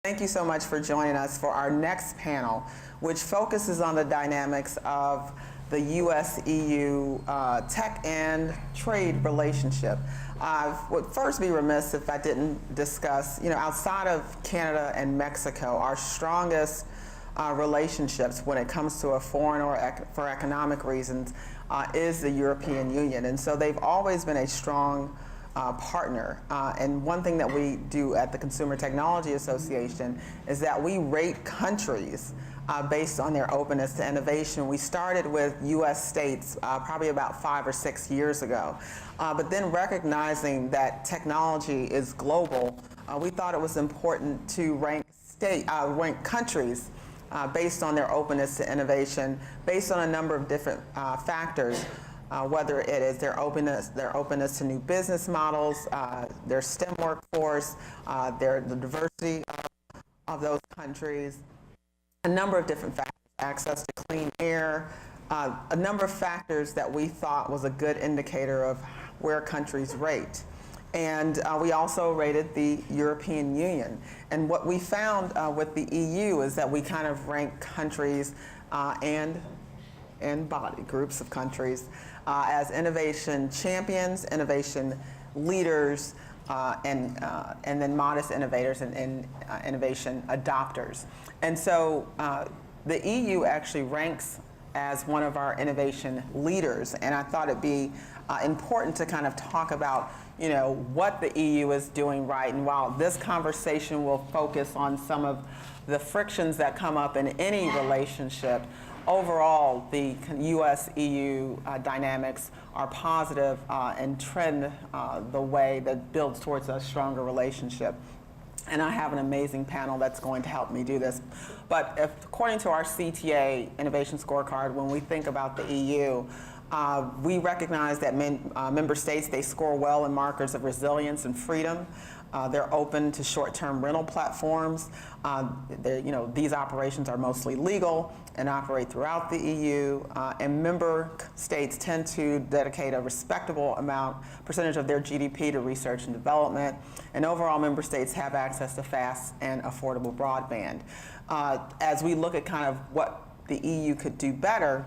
Thank you so much for joining us for our next panel, which focuses on the dynamics of the U.S.-EU tech and trade relationship. I would first be remiss if I didn't discuss, outside of Canada and Mexico, our strongest relationships when it comes to a foreign or for economic reasons is the European Union. And so they've always been a strong partner. And one thing that we do at the Consumer Technology Association is that we rate countries based on their openness to innovation. We started with U.S. states probably about 5 or 6 years ago. But then recognizing that technology is global, we thought it was important to rank countries based on their openness to innovation, based on a number of different factors. Whether it is their openness to new business models, their STEM workforce, the diversity of those countries, a number of different factors, access to clean air, a number of factors that we thought was a good indicator of where countries rate. And we also rated the European Union. And what we found with the EU is that we kind of rank countries and groups of countries as innovation champions, innovation leaders, and then modest innovators and innovation adopters. And so the EU actually ranks as one of our innovation leaders, and I thought it'd be important to kind of talk about what the EU is doing right. And while this conversation will focus on some of the frictions that come up in any relationship, overall, the U.S.-EU dynamics are positive and trend the way that builds towards a stronger relationship. And I have an amazing panel that's going to help me do this. But according to our CTA Innovation Scorecard, when we think about the EU, we recognize that member states, they score well in markers of resilience and freedom. They're open to short-term rental platforms. These operations are mostly legal and operate throughout the EU, and member states tend to dedicate a respectable percentage of their GDP to research and development, and overall member states have access to fast and affordable broadband. As we look at kind of what the EU could do better,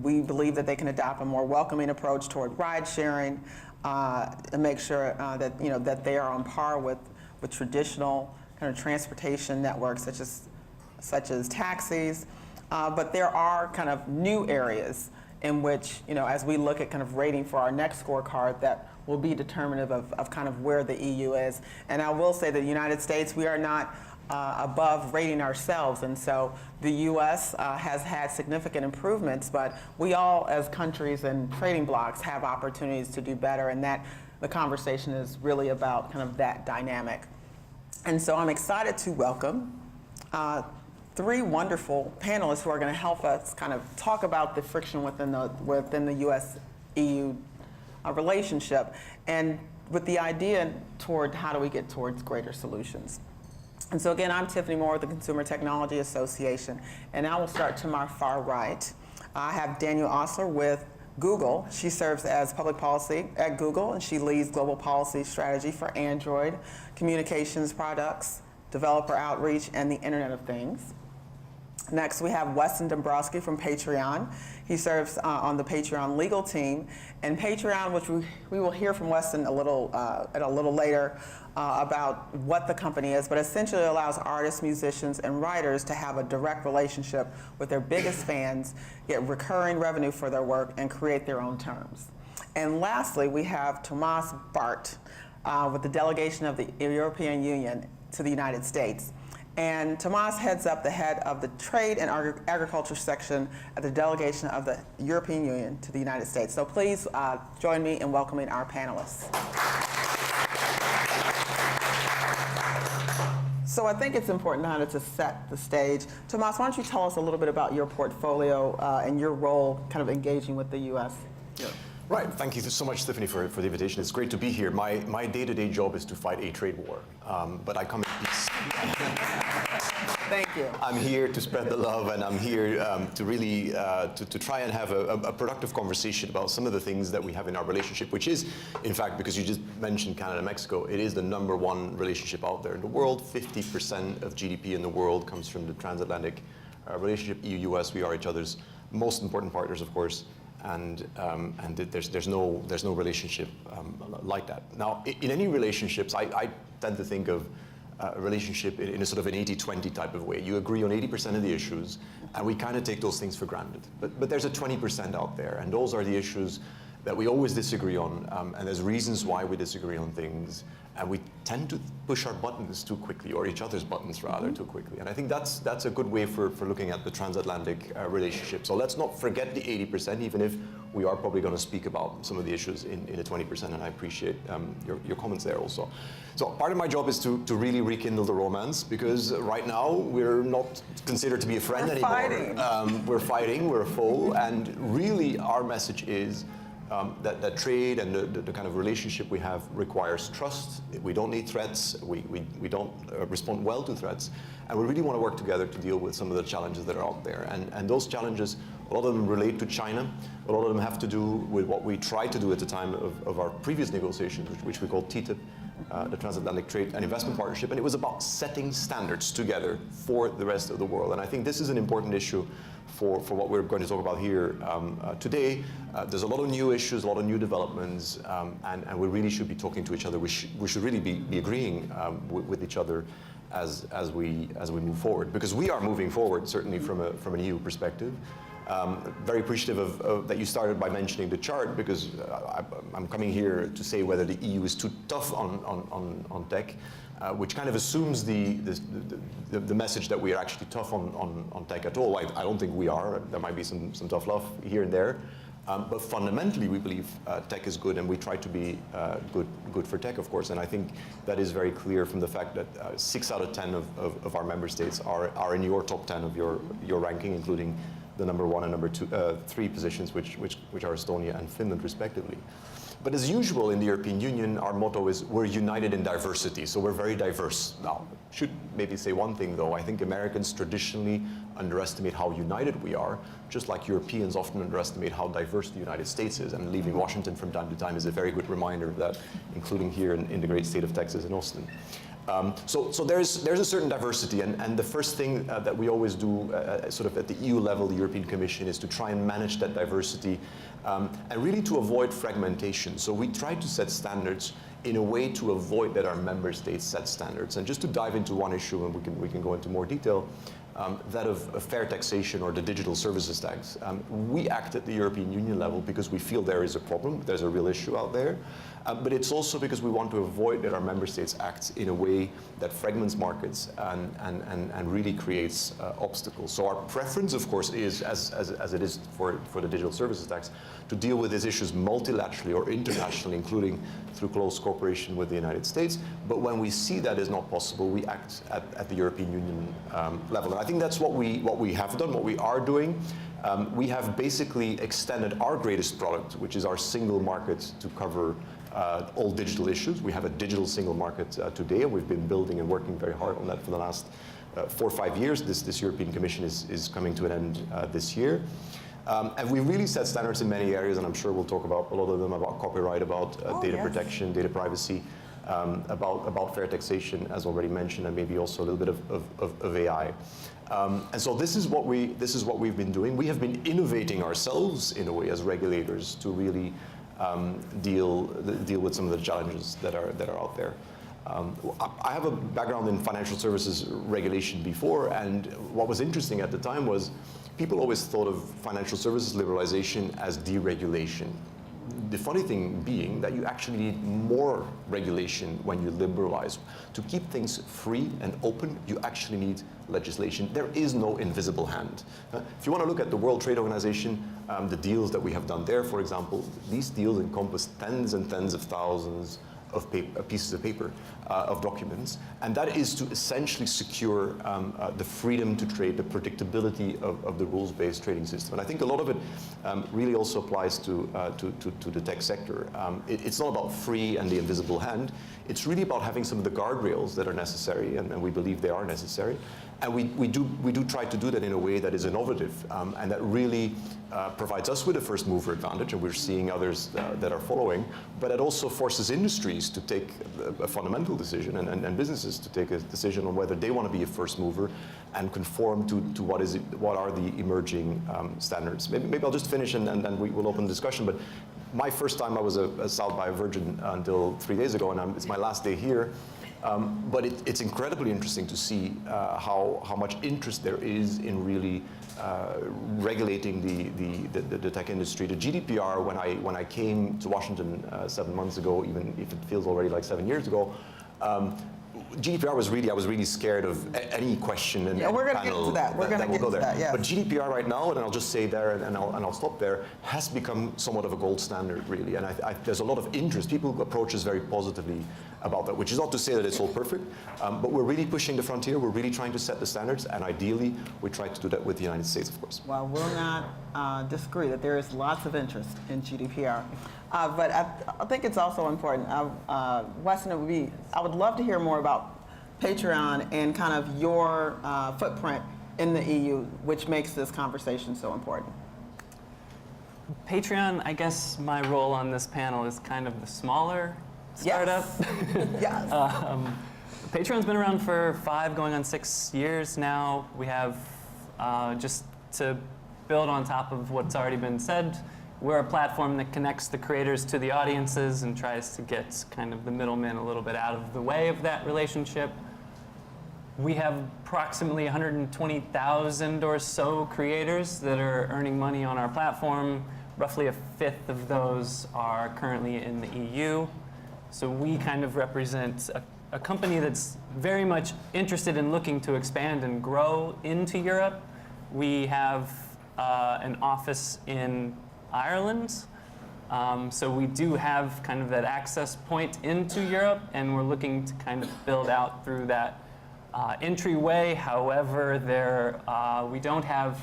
we believe that they can adopt a more welcoming approach toward ride sharing, and make sure that they are on par with traditional kind of transportation networks such as taxis. But there are kind of new areas in which, as we look at kind of rating for our next scorecard, that will be determinative of kind of where the EU is. And I will say that the United States, we are not above rating ourselves, and so the U.S. Has had significant improvements, but we all as countries and trading blocs have opportunities to do better, and that the conversation is really about kind of that dynamic. And so I'm excited to welcome 3 wonderful panelists who are going to help us kind of talk about the friction within the U.S.-EU relationship, and with the idea toward how do we get towards greater solutions. And so again, I'm Tiffany Moore with the Consumer Technology Association, and I will start to my far right. I have Danielle Osler with Google. She serves as public policy at Google, and she leads global policy strategy for Android, communications products, developer outreach, and the Internet of Things. Next, we have Weston Dombrowski from Patreon. He serves on the Patreon legal team, and Patreon, which we will hear from Weston a little later about what the company is, but essentially allows artists, musicians, and writers to have a direct relationship with their biggest fans, get recurring revenue for their work, and create their own terms. And lastly, we have Tomas Bart with the delegation of the European Union to the United States. And Tomas heads up the head of the Trade and Agriculture section at the delegation of the European Union to the United States. So please join me in welcoming our panelists. So I think it's important now to set the stage. Tomas, why don't you tell us a little bit about your portfolio and your role kind of engaging with the U.S.? Yeah. Right. Thank you so much, Stephanie, for the invitation. It's great to be here. My day-to-day job is to fight a trade war, but I come in peace. Thank you. I'm here to spread the love, and I'm here to really to try and have a productive conversation about some of the things that we have in our relationship, which is, in fact, because you just mentioned Canada and Mexico, it is the #1 relationship out there in the world. 50% of GDP in the world comes from the transatlantic relationship. EU-US, we are each other's most important partners, of course, and there's no relationship like that. Now, in any relationships, I tend to think of a relationship in a sort of an 80-20 type of way. You agree on 80% of the issues, and we kind of take those things for granted. But there's a 20% out there, and those are the issues that we always disagree on, and there's reasons why we disagree on things, and we tend to push our buttons too quickly, or each other's buttons rather, too quickly. And I think that's a good way for looking at the transatlantic relationship. So let's not forget the 80%, even if we are probably going to speak about some of the issues in the 20%, and I appreciate your comments there also. So part of my job is to really rekindle the romance, because right now we're not considered to be a friend anymore. We're fighting, we're a foe, and really our message is that trade and the kind of relationship we have requires trust. We don't need threats. We don't respond well to threats. And we really want to work together to deal with some of the challenges that are out there. And those challenges, a lot of them relate to China. A lot of them have to do with what we tried to do at the time of our previous negotiations, which we called TTIP, the Transatlantic Trade and Investment Partnership. And it was about setting standards together for the rest of the world. And I think this is an important issue for what we're going to talk about here today. There's a lot of new issues, a lot of new developments, and we really should be talking to each other. We should really be agreeing with each other as we move forward, because we are moving forward, certainly from an EU perspective. Very appreciative of that you started by mentioning the chart, because I'm coming here to say whether the EU is too tough on tech, which kind of assumes the message that we are actually tough on tech at all. I don't think we are. There might be some tough love here and there. But fundamentally, we believe tech is good, and we try to be good for tech, of course. And I think that is very clear from the fact that 6 out of 10 of our member states are in your top 10 of your ranking, including the #1 and #3 positions, which are Estonia and Finland, respectively. But as usual in the European Union, our motto is we're united in diversity. So we're very diverse. Now, should maybe say one thing, though. I think Americans traditionally underestimate how united we are, just like Europeans often underestimate how diverse the United States is. And leaving Washington from time to time is a very good reminder of that, including here in the great state of Texas in Austin. So there's a certain diversity, and the first thing that we always do sort of at the EU level, the European Commission, is to try and manage that diversity and really to avoid fragmentation. So we try to set standards in a way to avoid that our member states set standards. And just to dive into one issue, and we can go into more detail, that of fair taxation or the digital services tax. We act at the European Union level because we feel there is a problem, there's a real issue out there. But it's also because we want to avoid that our member states act in a way that fragments markets and really creates obstacles. So our preference, of course, is, as it is for the digital services tax, to deal with these issues multilaterally or internationally, including through close cooperation with the United States. But when we see that is not possible, we act at the European Union level. And I think that's what we have done, what we are doing. We have basically extended our greatest product, which is our single market, to cover all digital issues. We have a digital single market today, and we've been building and working very hard on that for the last 4 or 5 years. This European Commission is coming to an end this year. And we really set standards in many areas, and I'm sure we'll talk about a lot of them, about copyright, about data protection, data privacy, about fair taxation, as already mentioned, and maybe also a little bit of AI. And so this is what we've been doing. We have been innovating ourselves in a way as regulators to really deal with some of the challenges that are out there. I have a background in financial services regulation before, and what was interesting at the time was people always thought of financial services liberalization as deregulation. The funny thing being that you actually need more regulation when you liberalize. To keep things free and open, you actually need legislation. There is no invisible hand. If you want to look at the World Trade Organization, the deals that we have done there, for example, these deals encompass tens and tens of thousands of pieces of paper, of documents, and that is to essentially secure the freedom to trade, the predictability of the rules-based trading system. And I think a lot of it really also applies to the tech sector. It's not about free and the invisible hand. It's really about having some of the guardrails that are necessary, and we believe they are necessary. And we do try to do that in a way that is innovative and that really provides us with a first mover advantage, and we're seeing others that are following, but it also forces industries to take a fundamental decision and businesses to take a decision on whether they want to be a first mover and conform to what are the emerging standards. Maybe I'll just finish and then we will open the discussion. But my first time I was a South by a Virgin until 3 days ago, and it's my last day here. But it's incredibly interesting to see how much interest there is in really regulating the tech industry. The GDPR, when I came to Washington 7 months ago, even if it feels already like 7 years ago, GDPR I was really scared of any question and we're going to get to that. We're going to get to that. Yes. But GDPR right now, and I'll just say there, and I'll stop there, has become somewhat of a gold standard, really. And there's a lot of interest. People approach us very positively about that, which is not to say that it's all perfect, but we're really pushing the frontier. We're really trying to set the standards, and ideally, we try to do that with the United States, of course. Well, we'll not disagree that there is lots of interest in GDPR. But I think it's also important. Weston, I would love to hear more about Patreon and kind of your footprint in the EU, which makes this conversation so important. Patreon, I guess my role on this panel is kind of the smaller startup. Yes. Patreon's been around for 5, going on 6 years now. We have, just to build on top of what's already been said, we're a platform that connects the creators to the audiences and tries to get kind of the middleman a little bit out of the way of that relationship. We have approximately 120,000 or so creators that are earning money on our platform. Roughly 1/5 of those are currently in the EU. So we kind of represent a company that's very much interested in looking to expand and grow into Europe. We have an office in Ireland. So we do have kind of that access point into Europe, and we're looking to kind of build out through that entryway. However, we don't have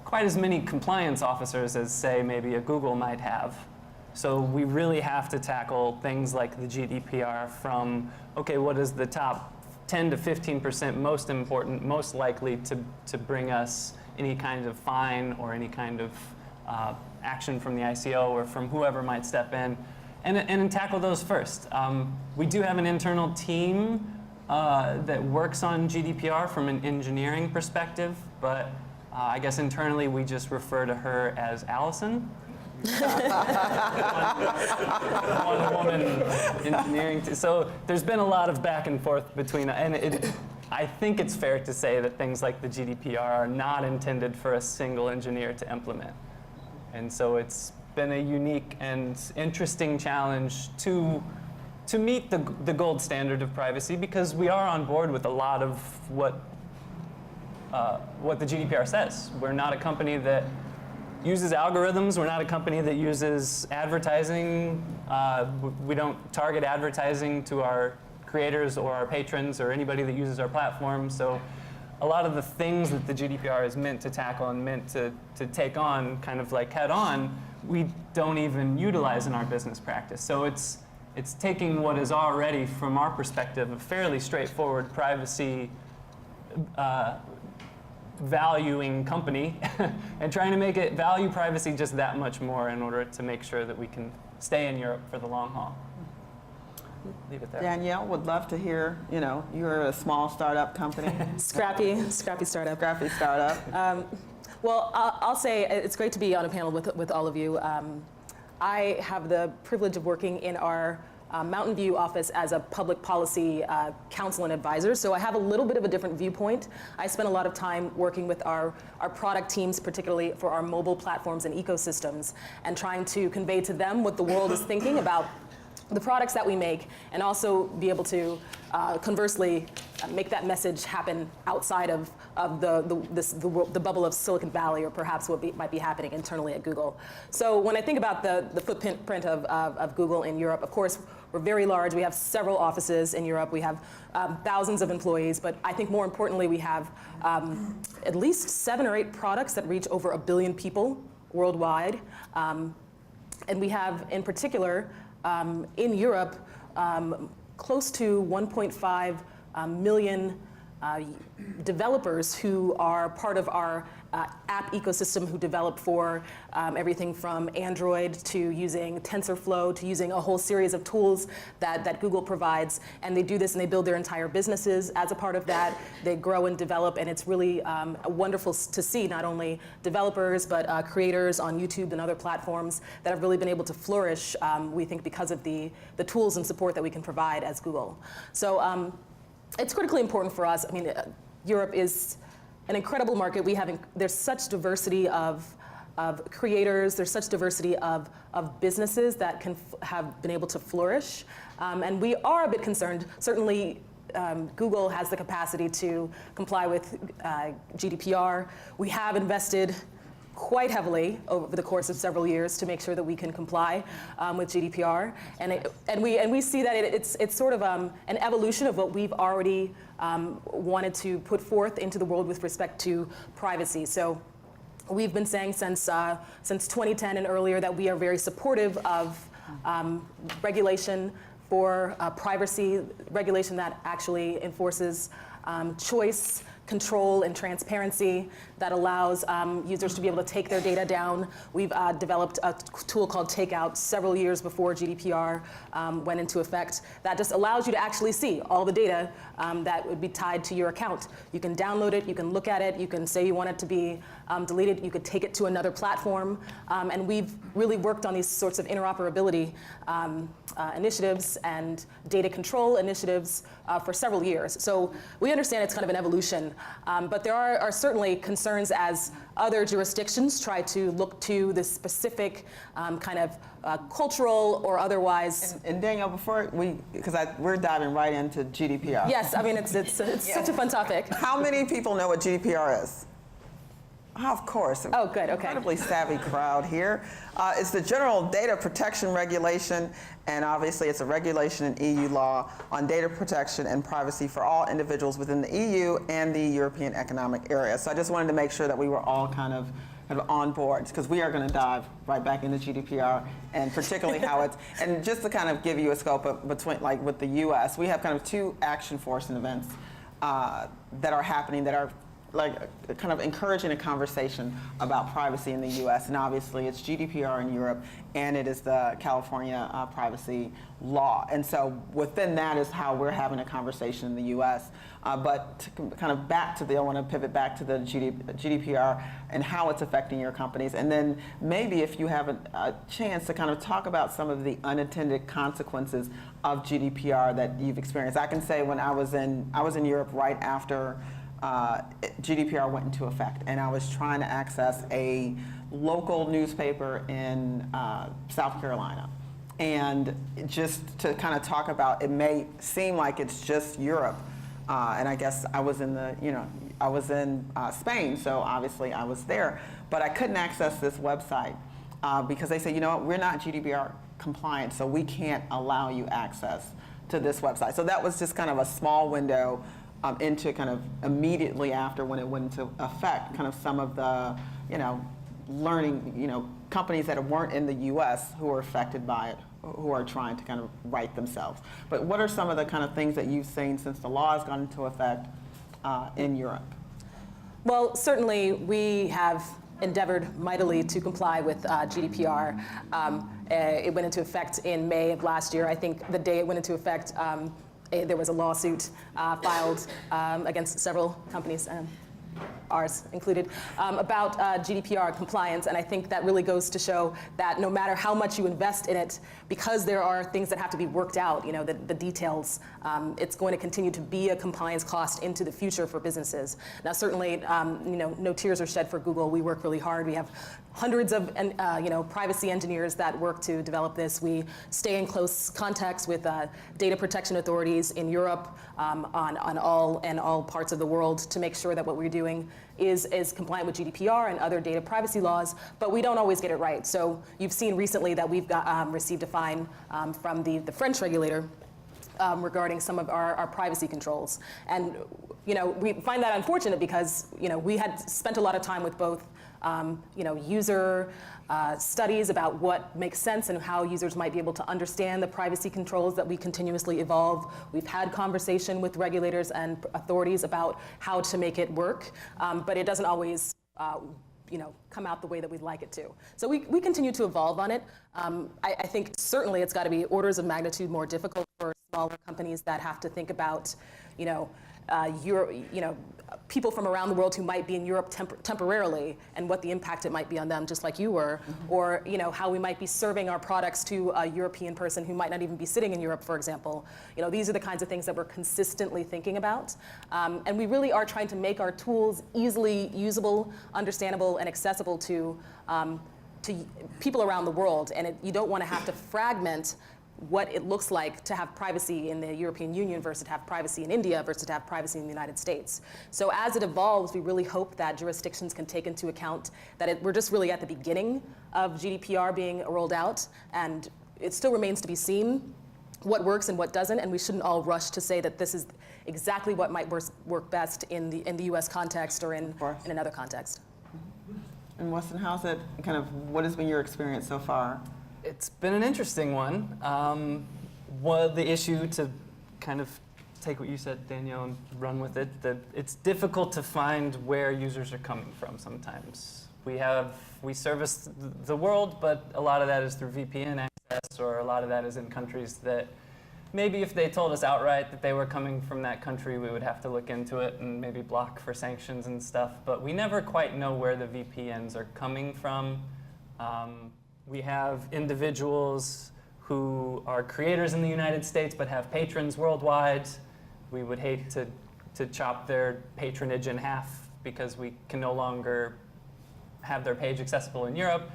quite as many compliance officers as, say, maybe a Google might have. So we really have to tackle things like the GDPR from, okay, what is the top 10 to 15% most important, most likely to bring us any kind of fine or any kind of action from the ICO or from whoever might step in, and tackle those first. We do have an internal team that works on GDPR from an engineering perspective, but I guess internally we just refer to her as Allison. one woman engineering. So there's been a lot of back and forth between, and I think it's fair to say that things like the GDPR are not intended for a single engineer to implement. And so it's been a unique and interesting challenge to meet the gold standard of privacy, because we are on board with a lot of what the GDPR says. We're not a company that uses algorithms. We're not a company that uses advertising. We don't target advertising to our creators or our patrons or anybody that uses our platform. So a lot of the things that the GDPR is meant to tackle and meant to take on kind of like head on, we don't even utilize in our business practice. So it's taking what is already, from our perspective, a fairly straightforward privacy valuing company and trying to make it value privacy just that much more in order to make sure that we can stay in Europe for the long haul. Leave it there. Danielle, would love to hear, you're a small startup company. Scrappy startup. Scrappy startup. Well, I'll say it's great to be on a panel with all of you. I have the privilege of working in our Mountain View office as a public policy counsel and advisor, so I have a little bit of a different viewpoint. I spend a lot of time working with our product teams, particularly for our mobile platforms and ecosystems, and trying to convey to them what the world is thinking about the products that we make, and also be able to conversely make that message happen outside of the bubble of Silicon Valley, or perhaps what might be happening internally at Google. So when I think about the footprint of Google in Europe, of course, we're very large. We have several offices in Europe. We have thousands of employees, but I think more importantly, we have at least 7 or 8 products that reach over 1 billion people worldwide. And we have, in particular, in Europe, close to 1.5 million developers who are part of our app ecosystem, who develop for everything from Android to using TensorFlow to using a whole series of tools that Google provides. And they do this and they build their entire businesses as a part of that. They grow and develop, and it's really wonderful to see not only developers but creators on YouTube and other platforms that have really been able to flourish, we think, because of the tools and support that we can provide as Google. So it's critically important for us. I mean, Europe is an incredible market. There's such diversity of creators. There's such diversity of businesses that have been able to flourish. And we are a bit concerned. Certainly, Google has the capacity to comply with GDPR. We have invested quite heavily over the course of several years to make sure that we can comply with GDPR, and we see that it's sort of an evolution of what we've already wanted to put forth into the world with respect to privacy. So we've been saying since 2010 and earlier that we are very supportive of regulation for privacy, regulation that actually enforces choice, control, and transparency, that allows users to be able to take their data down. We've developed a tool called Takeout several years before GDPR went into effect that just allows you to actually see all the data that would be tied to your account. You can download it, you can look at it, you can say you want it to be deleted, you could take it to another platform, and we've really worked on these sorts of interoperability initiatives and data control initiatives for several years. So we understand it's kind of an evolution, but there are certainly concerns as other jurisdictions try to look to the specific kind of cultural or otherwise. And Danielle, before because we're diving right into GDPR. Yes, I mean, it's such a fun topic. How many people know what GDPR is? Of course. Oh, good, okay. Incredibly savvy crowd here. It's the General Data Protection Regulation, and obviously it's a regulation in EU law on data protection and privacy for all individuals within the EU and the European Economic Area. So I just wanted to make sure that we were all kind of on board, because we are going to dive right back into GDPR, and particularly how it's, and just to kind of give you a scope of between, like with the US, we have kind of 2 action forcing events that are happening that are like kind of encouraging a conversation about privacy in the US, and obviously it's GDPR in Europe, and it is the California privacy law. And so within that is how we're having a conversation in the US. But to kind of I want to pivot back to the GDPR and how it's affecting your companies. And then maybe if you have a chance to kind of talk about some of the unintended consequences of GDPR that you've experienced. I can say when I was in Europe right after GDPR went into effect, and I was trying to access a local newspaper in South Carolina. And just to kind of talk about, it may seem like it's just Europe, and I guess I was in Spain, so obviously I was there, but I couldn't access this website because they said, you know what, we're not GDPR compliant, so we can't allow you access to this website. So that was just kind of a small window into kind of immediately after when it went into effect, kind of some of the, learning, companies that weren't in the US who were affected by it, who are trying to kind of right themselves. But what are some of the kind of things that you've seen since the law has gone into effect in Europe? Well, certainly we have endeavored mightily to comply with GDPR. It went into effect in May of last year. I think the day it went into effect, there was a lawsuit filed against several companies. ours included, about GDPR compliance. And I think that really goes to show that no matter how much you invest in it, because there are things that have to be worked out, the details, it's going to continue to be a compliance cost into the future for businesses. Now, certainly, no tears are shed for Google. We work really hard. We have hundreds of privacy engineers that work to develop this. We stay in close contacts with data protection authorities in Europe, on all parts of the world, to make sure that what we're doing is compliant with GDPR and other data privacy laws, but we don't always get it right. So you've seen recently that we've received a fine from the French regulator regarding some of our privacy controls. And we find that unfortunate because we had spent a lot of time with both user studies about what makes sense and how users might be able to understand the privacy controls that we continuously evolve. We've had conversation with regulators and authorities about how to make it work, but it doesn't always come out the way that we'd like it to. So we continue to evolve on it. I think certainly it's got to be orders of magnitude more difficult for smaller companies that have to think about, people from around the world who might be in Europe temporarily and what the impact it might be on them, just like you were, or how we might be serving our products to a European person who might not even be sitting in Europe, for example. These are the kinds of things that we're consistently thinking about, and we really are trying to make our tools easily usable, understandable, and accessible to people around the world. And you don't want to have to fragment what it looks like to have privacy in the European Union versus to have privacy in India versus to have privacy in the United States. So as it evolves, we really hope that jurisdictions can take into account that we're just really at the beginning of GDPR being rolled out, and it still remains to be seen what works and what doesn't, and we shouldn't all rush to say that this is exactly what might work best in the US context or in another context. And Weston, what has been your experience so far? It's been an interesting one. The issue, to kind of take what you said, Danielle, and run with it, that it's difficult to find where users are coming from sometimes. We service the world, but a lot of that is through VPN access, or a lot of that is in countries that maybe if they told us outright that they were coming from that country, we would have to look into it and maybe block for sanctions and stuff. But we never quite know where the VPNs are coming from. We have individuals who are creators in the United States but have patrons worldwide. We would hate to chop their patronage in half because we can no longer have their page accessible in Europe.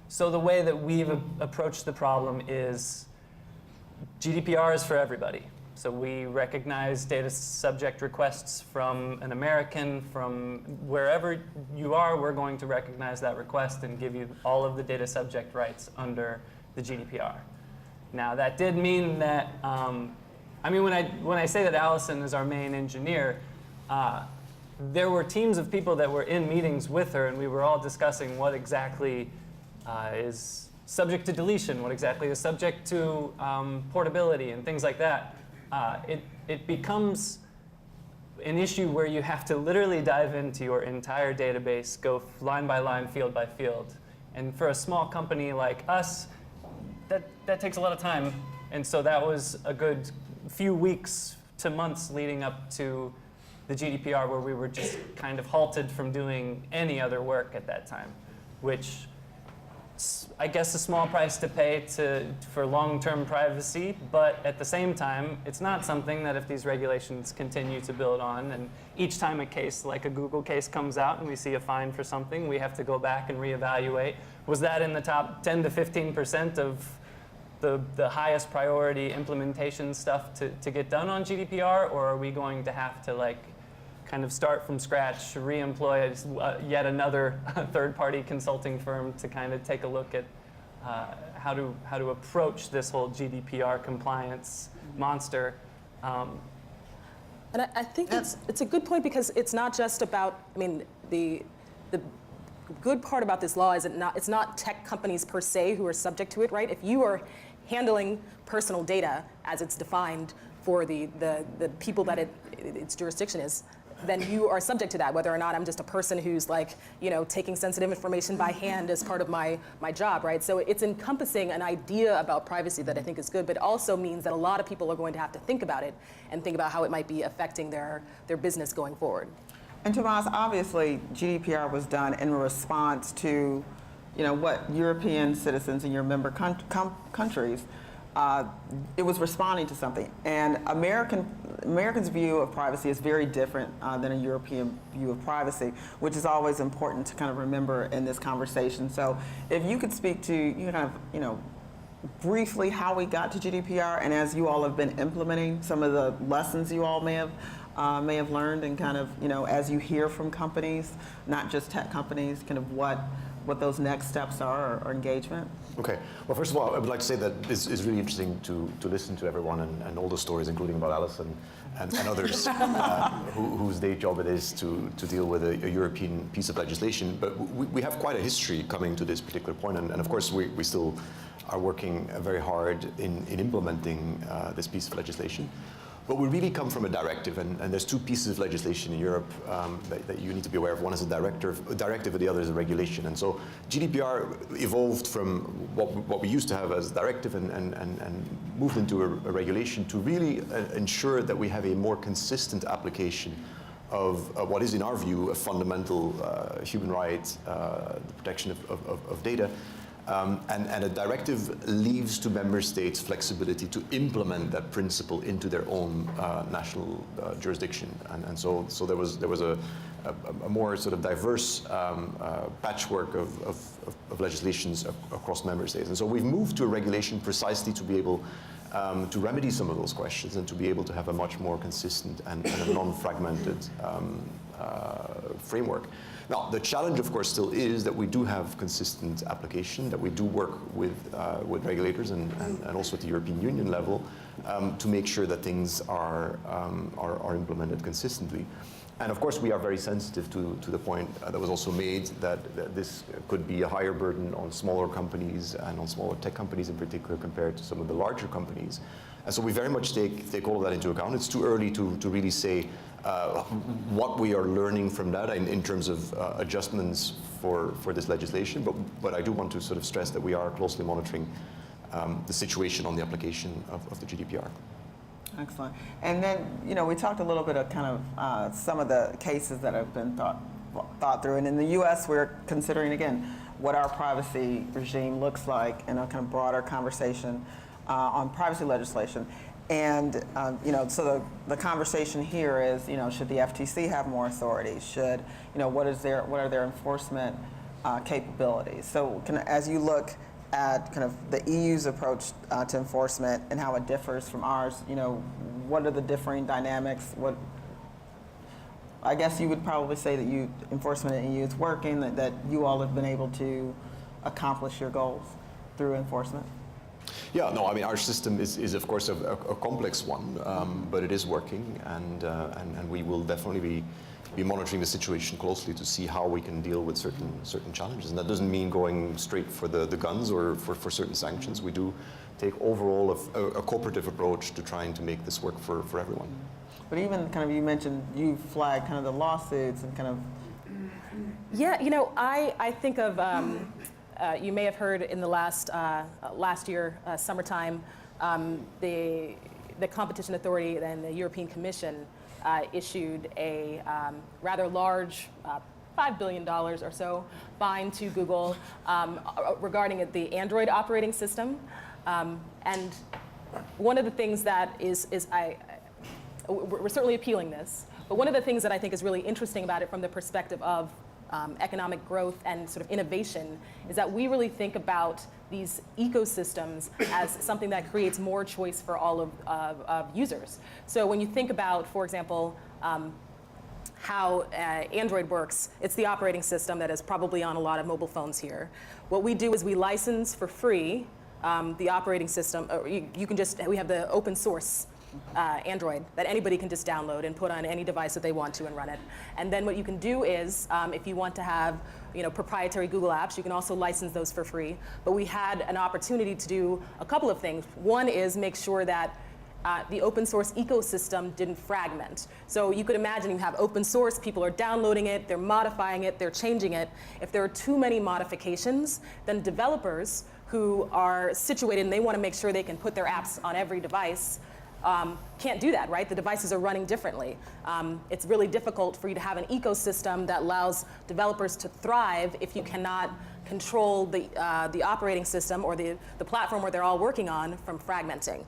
So the way that we've approached the problem is GDPR is for everybody. So we recognize data subject requests from an American, from wherever you are, we're going to recognize that request and give you all of the data subject rights under the GDPR. Now that did mean that, when I say that Allison is our main engineer, there were teams of people that were in meetings with her, and we were all discussing what exactly is subject to deletion, what exactly is subject to portability and things like that. It becomes an issue where you have to literally dive into your entire database, go line by line, field by field. And for a small company like us, that takes a lot of time. And so that was a good few weeks to months leading up to the GDPR, where we were just kind of halted from doing any other work at that time, which I guess a small price to pay for long-term privacy, but at the same time, it's not something that if these regulations continue to build on, and each time a case like a Google case comes out and we see a fine for something, we have to go back and reevaluate. Was that in the top 10 to 15% of the highest priority implementation stuff to get done on GDPR, or are we going to have to kind of start from scratch, re-employ yet another third-party consulting firm to kind of take a look at how to approach this whole GDPR compliance monster. And I think it's a good point, because it's not just about, the good part about this law is it's not tech companies per se who are subject to it, right? If you are handling personal data as it's defined for the people that its jurisdiction is, then you are subject to that, whether or not I'm just a person who's taking sensitive information by hand as part of my job, right? So it's encompassing an idea about privacy that I think is good, but also means that a lot of people are going to have to think about it and think about how it might be affecting their business going forward. And Tomas, obviously, GDPR was done in response to, what European citizens in your member countries, it was responding to something. And Americans' view of privacy is very different than a European view of privacy, which is always important to kind of remember in this conversation. So if you could speak to, briefly how we got to GDPR, and as you all have been implementing some of the lessons you all may have learned, and kind of, as you hear from companies, not just tech companies, kind of what those next steps are or engagement. Okay. Well, first of all, I would like to say that it's really interesting to listen to everyone and all the stories, including about Alison and others whose day job it is to deal with a European piece of legislation. But we have quite a history coming to this particular point, and of course we still are working very hard in implementing this piece of legislation. But we really come from a directive, and there's two pieces of legislation in Europe that you need to be aware of. One is a directive, and the other is a regulation. And so GDPR evolved from what we used to have as a directive and moved into a regulation to really ensure that we have a more consistent application of what is, in our view, a fundamental human right, the protection of data. And a directive leaves to member states flexibility to implement that principle into their own national jurisdiction, and so there was a more sort of diverse patchwork of legislations across member states, and so we've moved to a regulation precisely to be able to remedy some of those questions and to be able to have a much more consistent and a non-fragmented framework. Now, the challenge, of course, still is that we do have consistent application, that we do work with regulators and also at the European Union level to make sure that things are implemented consistently. And of course, we are very sensitive to the point that was also made that this could be a higher burden on smaller companies and on smaller tech companies in particular compared to some of the larger companies. And so we very much take all of that into account. It's too early to really say what we are learning from that in terms of adjustments for this legislation, but I do want to sort of stress that we are closely monitoring the situation on the application of the GDPR. Excellent. And then, we talked a little bit of kind of some of the cases that have been thought through. And in the U.S., we're considering, again, what our privacy regime looks like in a kind of broader conversation on privacy legislation. And, so the conversation here is, should the FTC have more authority? Should, what are their enforcement capabilities? So as you look at kind of the EU's approach to enforcement and how it differs from ours, what are the differing dynamics? I guess you would probably say that enforcement in the EU is working, that you all have been able to accomplish your goals through enforcement. Yeah, no, I mean, our system is of course a complex one, but it is working, and we will definitely be monitoring the situation closely to see how we can deal with certain challenges. And that doesn't mean going straight for the guns or for certain sanctions. We do take overall a cooperative approach to trying to make this work for everyone. But even kind of, you mentioned you flagged kind of the lawsuits and kind of. Yeah, I think of, you may have heard in the last year, summertime, the Competition Authority and the European Commission issued a rather large, $5 billion or so fine to Google regarding the Android operating system. And one of the things that we're certainly appealing this, but one of the things that I think is really interesting about it from the perspective of economic growth and sort of innovation is that we really think about these ecosystems as something that creates more choice for all of users. So when you think about, for example, how Android works, it's the operating system that is probably on a lot of mobile phones here. What we do is we license for free the operating system. We have the open source Android that anybody can just download and put on any device that they want to and run it. And then what you can do is, if you want to have proprietary Google apps, you can also license those for free. But we had an opportunity to do a couple of things. One is make sure that the open source ecosystem didn't fragment. So you could imagine you have open source, people are downloading it, they're modifying it, they're changing it. If there are too many modifications, then developers who are situated and they want to make sure they can put their apps on every device, can't do that, right? The devices are running differently. It's really difficult for you to have an ecosystem that allows developers to thrive if you cannot control the operating system or the platform where they're all working on from fragmenting.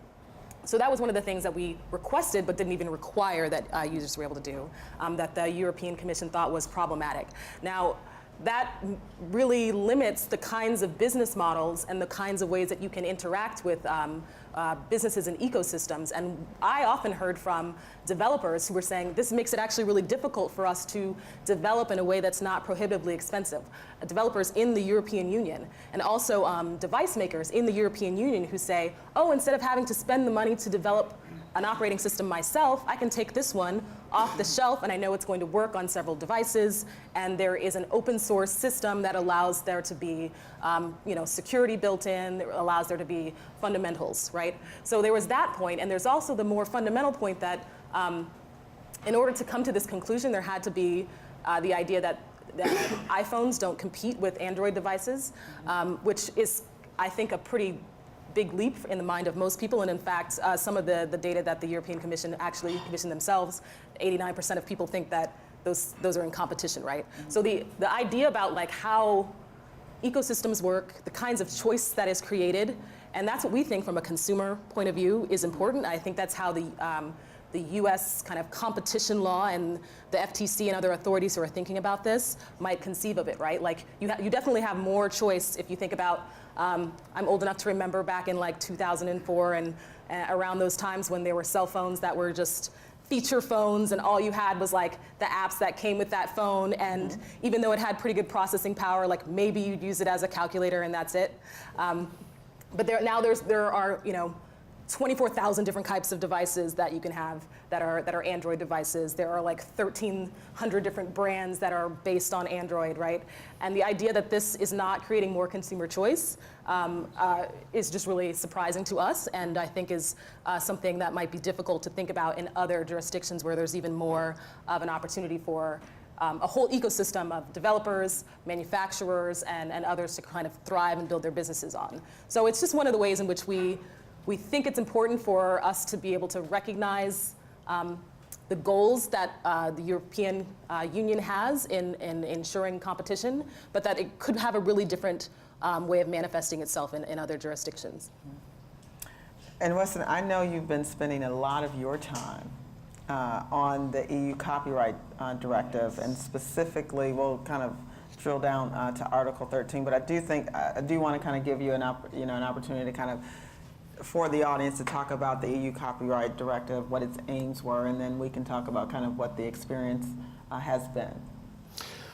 So that was one of the things that we requested but didn't even require that users were able to do, that the European Commission thought was problematic. Now, that really limits the kinds of business models and the kinds of ways that you can interact with businesses and ecosystems. And I often heard from developers who were saying, this makes it actually really difficult for us to develop in a way that's not prohibitively expensive. Developers in the European Union, and also device makers in the European Union who say, oh, instead of having to spend the money to develop an operating system myself, I can take this one off the shelf and I know it's going to work on several devices, and there is an open source system that allows there to be security built in, that allows there to be fundamentals, right? So there was that point, and there's also the more fundamental point that in order to come to this conclusion, there had to be the idea that iPhones don't compete with Android devices, which is, I think, a pretty big leap in the mind of most people. And in fact, some of the data that the European Commission actually commissioned themselves, 89% of people think that those are in competition, right? Mm-hmm. So the idea about like how ecosystems work, the kinds of choice that is created, and that's what we think from a consumer point of view is important. I think that's how the US kind of competition law and the FTC and other authorities who are thinking about this might conceive of it, right? Like you definitely have more choice if you think about, I'm old enough to remember back in like 2004 and around those times when there were cell phones that were just feature phones and all you had was like the apps that came with that phone, and even though it had pretty good processing power, like maybe you'd use it as a calculator and that's it. But there are 24,000 different types of devices that you can have that are Android devices. There are like 1,300 different brands that are based on Android, right? And the idea that this is not creating more consumer choice is just really surprising to us, and I think is something that might be difficult to think about in other jurisdictions where there's even more of an opportunity for a whole ecosystem of developers, manufacturers, and others to kind of thrive and build their businesses on. So it's just one of the ways in which we think it's important for us to be able to recognize the goals that the European Union has in ensuring competition, but that it could have a really different way of manifesting itself in other jurisdictions. And Weston, I know you've been spending a lot of your time on the EU copyright directive, and specifically we'll kind of drill down to Article 13, but I do want to kind of give you an opportunity to kind of for the audience to talk about the EU copyright directive, what its aims were, and then we can talk about kind of what the experience has been.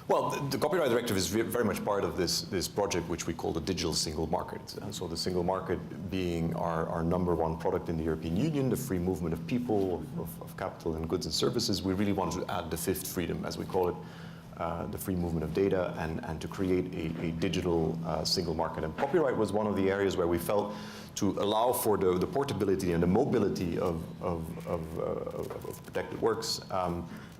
Well, the copyright directive is very much part of this project, which we call the digital single market. So the single market being our number one product in the European Union, the free movement of people, of capital and goods and services. We really wanted to add the fifth freedom, as we call it, the free movement of data, and to create a digital single market. And copyright was one of the areas where we felt to allow for the portability and the mobility of protected works,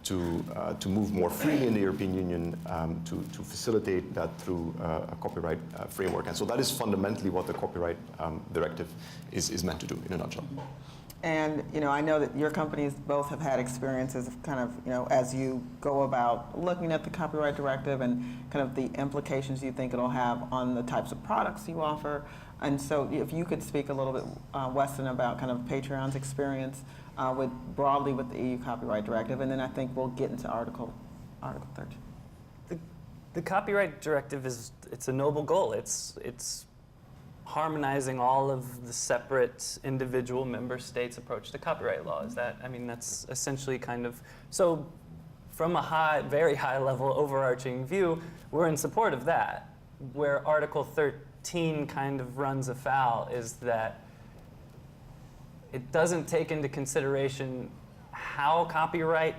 to move more freely in the European Union, to facilitate that through a copyright framework. And so that is fundamentally what the copyright directive is meant to do in a nutshell. And I know that your companies both have had experiences of kind of, as you go about looking at the copyright directive and kind of the implications you think it'll have on the types of products you offer. And so if you could speak a little bit, Weston, about kind of Patreon's experience broadly with the EU copyright directive, and then I think we'll get into Article 13. The copyright directive it's a noble goal. It's harmonizing all of the separate individual member states' approach to copyright law. That's essentially kind of, so from a very high level overarching view, we're in support of that. Where Article 13 kind of runs afoul is that it doesn't take into consideration how copyright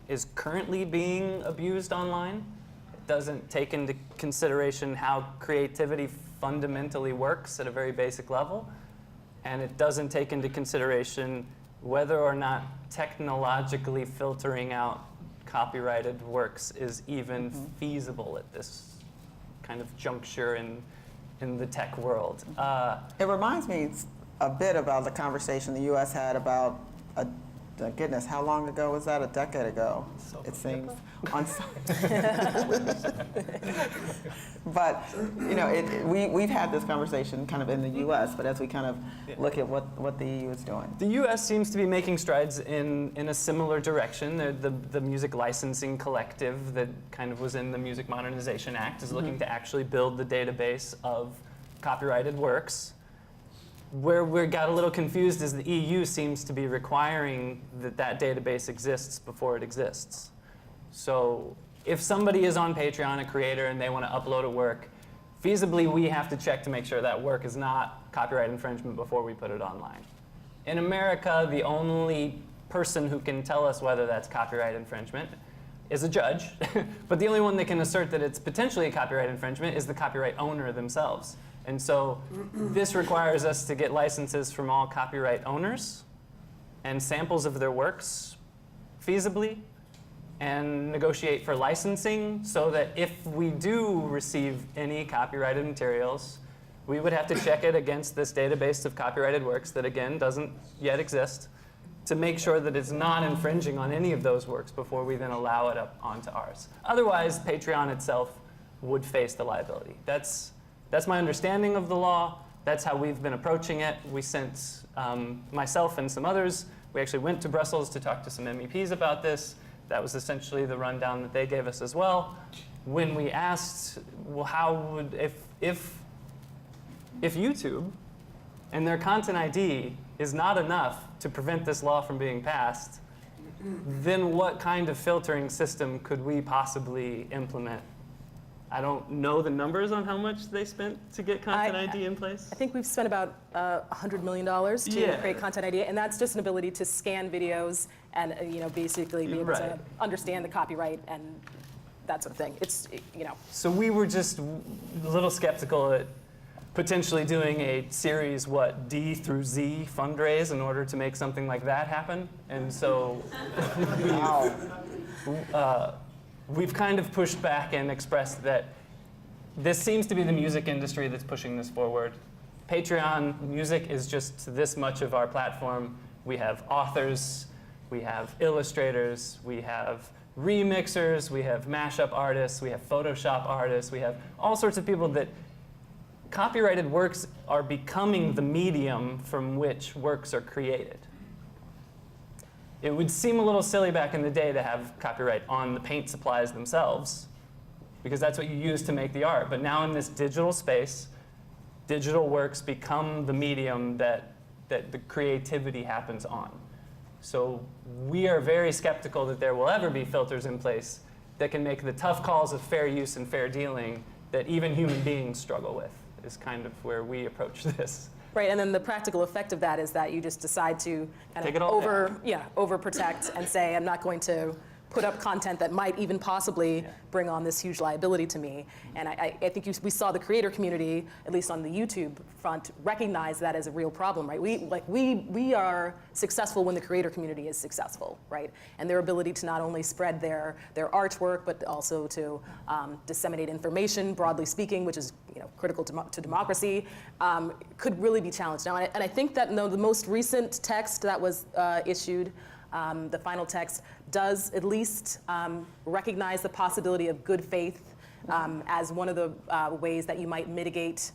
is currently being abused online. It doesn't take into consideration how creativity fundamentally works at a very basic level. And it doesn't take into consideration whether or not technologically filtering out copyrighted works is even feasible at this kind of juncture in the tech world. It reminds me a bit about the conversation the U.S. had about, goodness, how long ago was that? A decade ago, it seems. But we've had this conversation kind of in the U.S., but as we kind of look at what the EU is doing. The U.S. seems to be making strides in a similar direction. The Music Licensing Collective that kind of was in the Music Modernization Act is looking to actually build the database of copyrighted works. Where we got a little confused is the EU seems to be requiring that database exists before it exists. So if somebody is on Patreon, a creator, and they want to upload a work, feasibly we have to check to make sure that work is not copyright infringement before we put it online. In America, the only person who can tell us whether that's copyright infringement is a judge, but the only one that can assert that it's potentially a copyright infringement is the copyright owner themselves. And so this requires us to get licenses from all copyright owners and samples of their works feasibly, and negotiate for licensing so that if we do receive any copyrighted materials, we would have to check it against this database of copyrighted works that, again, doesn't yet exist, to make sure that it's not infringing on any of those works before we then allow it up onto ours. Otherwise, Patreon itself would face the liability. That's my understanding of the law. That's how we've been approaching it. We sent myself and some others. We actually went to Brussels to talk to some MEPs about this. That was essentially the rundown that they gave us as well. When we asked, well, how would, if YouTube and their content ID is not enough to prevent this law from being passed, then what kind of filtering system could we possibly implement? I don't know the numbers on how much they spent to get content ID in place. I think we've spent about $100 million to create content ID, and that's just an ability to scan videos and basically be able to understand the copyright and that sort of thing. It's So we were just a little skeptical at potentially doing a series, D through Z fundraise in order to make something like that happen, and so we've kind of pushed back and expressed that this seems to be the music industry that's pushing this forward. Patreon music is just this much of our platform. We have authors, we have illustrators, we have remixers, we have mashup artists, we have Photoshop artists, we have all sorts of people that copyrighted works are becoming the medium from which works are created. It would seem a little silly back in the day to have copyright on the paint supplies themselves, because that's what you use to make the art. But now in this digital space, digital works become the medium that the creativity happens on. So we are very skeptical that there will ever be filters in place that can make the tough calls of fair use and fair dealing that even human beings struggle with, is kind of where we approach this. Right, and then the practical effect of that is that you just decide to kind of overprotect and say, I'm not going to put up content that might even possibly bring on this huge liability to me. And I think we saw the creator community, at least on the YouTube front, recognize that as a real problem, right? We are successful when the creator community is successful, right? And their ability to not only spread their artwork, but also to disseminate information, broadly speaking, which is critical to democracy, could really be challenged now. And I think that the most recent text that was issued, the final text, does at least recognize the possibility of good faith as one of the ways that you might mitigate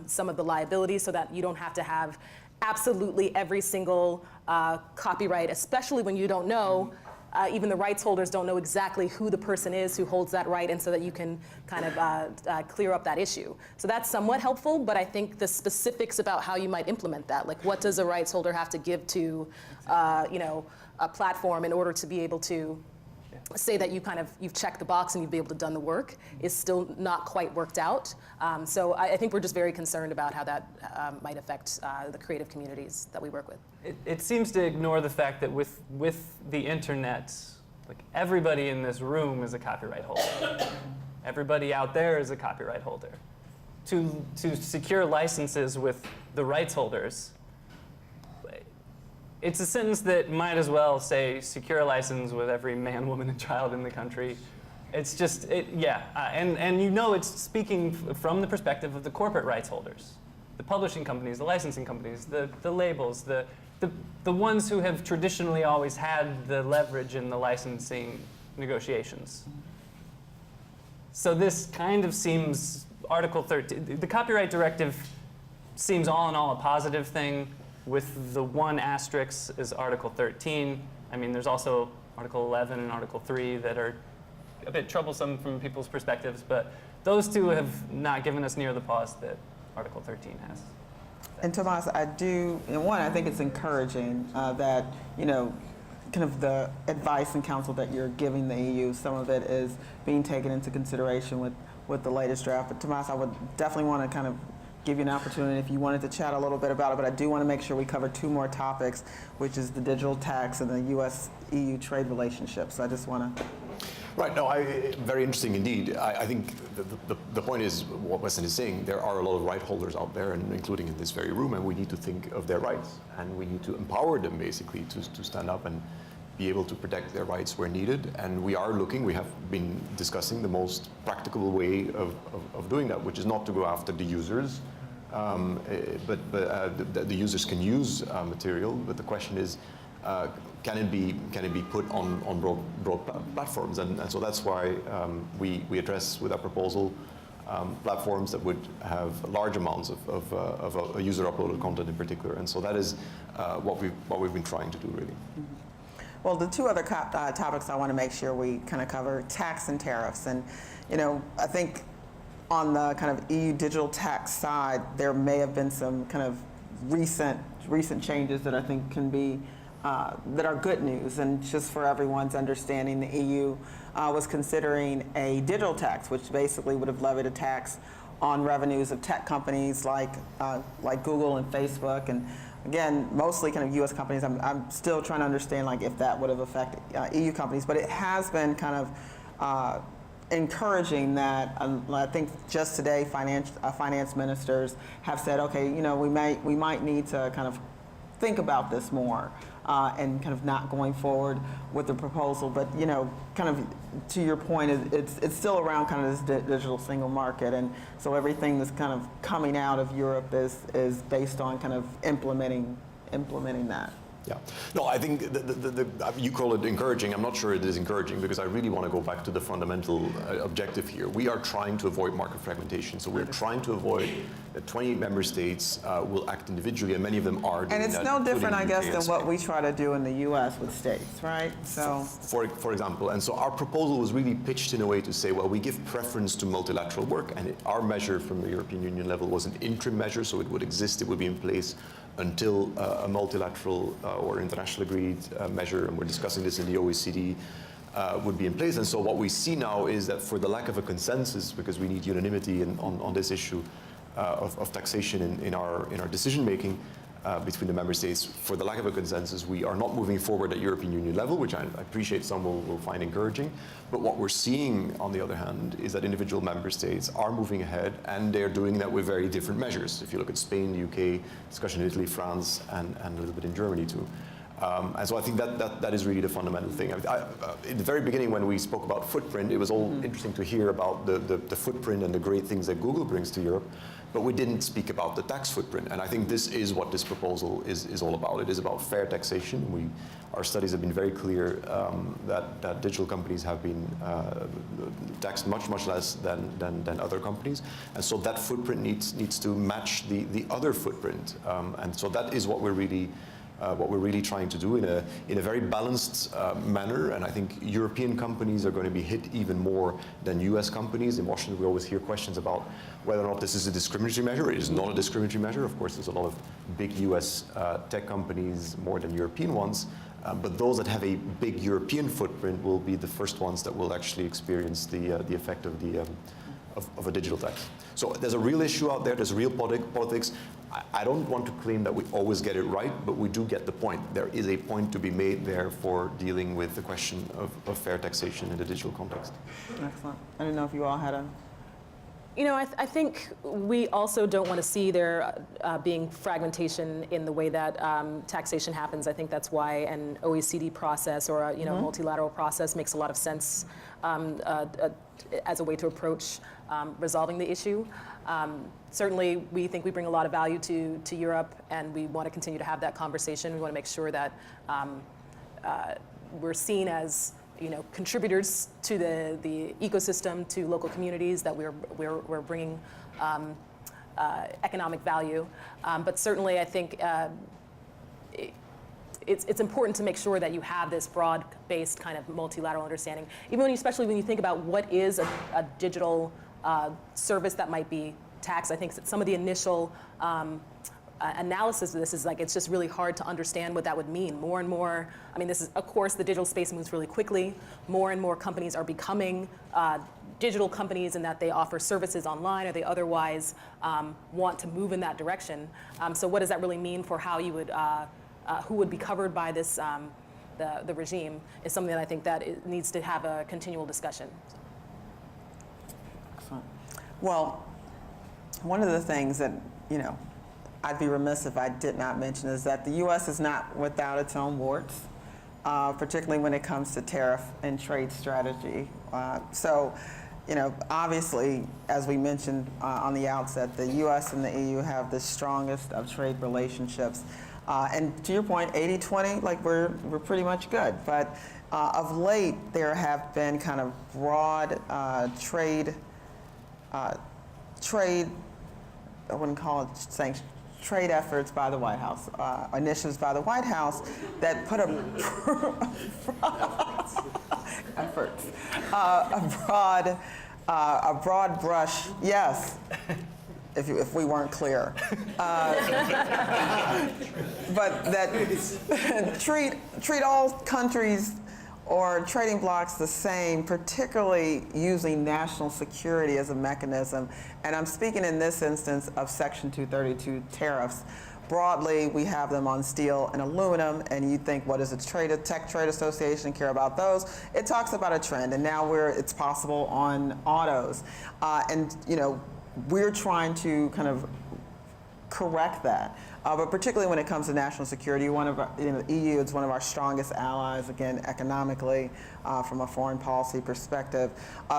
some of the liability, so that you don't have to have absolutely every single copyright, especially when you don't know, even the rights holders don't know exactly who the person is who holds that right, and so that you can kind of clear up that issue. So that's somewhat helpful, but I think the specifics about how you might implement that, like what does a rights holder have to give to a platform in order to be able to say that you've checked the box and you've been able to done the work, is still not quite worked out. So I think we're just very concerned about how that might affect the creative communities that we work with. It seems to ignore the fact that with the internet, like everybody in this room is a copyright holder. Everybody out there is a copyright holder. To secure licenses with the rights holders, it's a sentence that might as well say secure a license with every man, woman, and child in the country. It's just, and it's speaking from the perspective of the corporate rights holders. the publishing companies, the licensing companies, the labels, the ones who have traditionally always had the leverage in the licensing negotiations. So this kind of seems, Article 13, the copyright directive seems all in all a positive thing, with the one asterisk is Article 13. I mean, there's also Article 11 and Article 3 that are a bit troublesome from people's perspectives, but those two have not given us near the pause that Article 13 has. And Tomas, I think it's encouraging that, kind of the advice and counsel that you're giving the EU, some of it is being taken into consideration with the latest draft. But Tomas, I would definitely want to kind of give you an opportunity if you wanted to chat a little bit about it, but I do want to make sure we cover two more topics, which is the digital tax and the US-EU trade relationship. So I just want to... Right, no, very interesting indeed. I think the point is what Weston is saying. There are a lot of right holders out there, and including in this very room, and we need to think of their rights, and we need to empower them basically to stand up and be able to protect their rights where needed. And we have been discussing the most practical way of doing that, which is not to go after the users, but the users can use material, but the question is, can it be put on broad platforms? And so that's why we address with our proposal platforms that would have large amounts of user uploaded content in particular. And so that is what we've been trying to do, really. Well, the two other topics I want to make sure we kind of cover, tax and tariffs. And, I think on the kind of EU digital tax side, there may have been some kind of recent changes that I think can be that are good news. And just for everyone's understanding, the EU was considering a digital tax, which basically would have levied a tax on revenues of tech companies like Google and Facebook, and again, mostly kind of U.S. companies. I'm still trying to understand if that would have affected EU companies, but it has been kind of encouraging that I think just today finance ministers have said, okay, we might need to kind of think about this more and kind of not going forward with the proposal. But kind of to your point, it's still around kind of this digital single market, and so everything that's kind of coming out of Europe is based on kind of implementing that. Yeah. No, I think you call it encouraging. I'm not sure it is encouraging, because I really want to go back to the fundamental objective here. We are trying to avoid market fragmentation. So we're trying to avoid that 28 member states will act individually, and many of them are doing And it's that, no different, I guess, than what Spain. we try to do in the U.S. with states, right? So, for example, and so our proposal was really pitched in a way to say, well, we give preference to multilateral work, and our measure from the European Union level was an interim measure, so it would exist, it would be in place until a multilateral or international agreed measure, and we're discussing this in the OECD, would be in place. And so what we see now is that for the lack of a consensus, because we need unanimity on this issue of taxation in our decision making between the member states, for the lack of a consensus, we are not moving forward at European Union level, which I appreciate some will find encouraging. But what we're seeing, on the other hand, is that individual member states are moving ahead, and they're doing that with very different measures. If you look at Spain, the UK, discussion in Italy, France, and a little bit in Germany too. And so I think that is really the fundamental thing. In the very beginning, when we spoke about footprint, it was all interesting to hear about the footprint and the great things that Google brings to Europe, but we didn't speak about the tax footprint. And I think this is what this proposal is all about. It is about fair taxation. Our studies have been very clear that digital companies have been taxed much less than other companies. And so that footprint needs to match the other footprint. And so that is what we're really trying to do in a very balanced manner. And I think European companies are going to be hit even more than US companies. In Washington, we always hear questions about whether or not this is a discriminatory measure. It is not a discriminatory measure. Of course, there's a lot of big US tech companies more than European ones. But those that have a big European footprint will be the first ones that will actually experience the effect of a digital tax. So there's a real issue out there. There's real politics. I don't want to claim that we always get it right, but we do get the point. There is a point to be made there for dealing with the question of fair taxation in the digital context. excellent. I didn't know if you all had a... I think we also don't want to see there being fragmentation in the way that taxation happens. I think that's why an OECD process or a multilateral process makes a lot of sense as a way to approach resolving the issue. Certainly, we think we bring a lot of value to Europe, and we want to continue to have that conversation. We want to make sure that we're seen as contributors to the ecosystem, to local communities, that we're bringing economic value. But certainly, I think it's important to make sure that you have this broad-based kind of multilateral understanding. Especially when you think about what is a digital service that might be taxed. I think that some of the initial analysis of this is it's just really hard to understand what that would mean. More and more, this is, of course, the digital space moves really quickly. More and more companies are becoming digital companies in that they offer services online, or they otherwise want to move in that direction. So what does that really mean for how you would, who would be covered by this, the regime, is something that I think that it needs to have a continual discussion. Excellent. Well, one of the things that, I'd be remiss if I did not mention is that the U.S. is not without its own warts, particularly when it comes to tariff and trade strategy. So, obviously, as we mentioned on the outset, the U.S. and the EU have the strongest of trade relationships. And to your point, 80-20, we're pretty much good. But of late, there have been kind of broad trade, I wouldn't call it sanctions, trade efforts by the White House, initiatives by the White House that put a broad brush, yes, if we weren't clear, but that treat all countries or trading blocs the same, particularly using national security as a mechanism. And I'm speaking in this instance of Section 232 tariffs. Broadly, we have them on steel and aluminum, and you think, what does the Tech Trade Association care about those? It talks about a trend, and now it's possible on autos. And we're trying to kind of correct that. But particularly when it comes to national security, the EU is one of our strongest allies, again, economically, from a foreign policy perspective.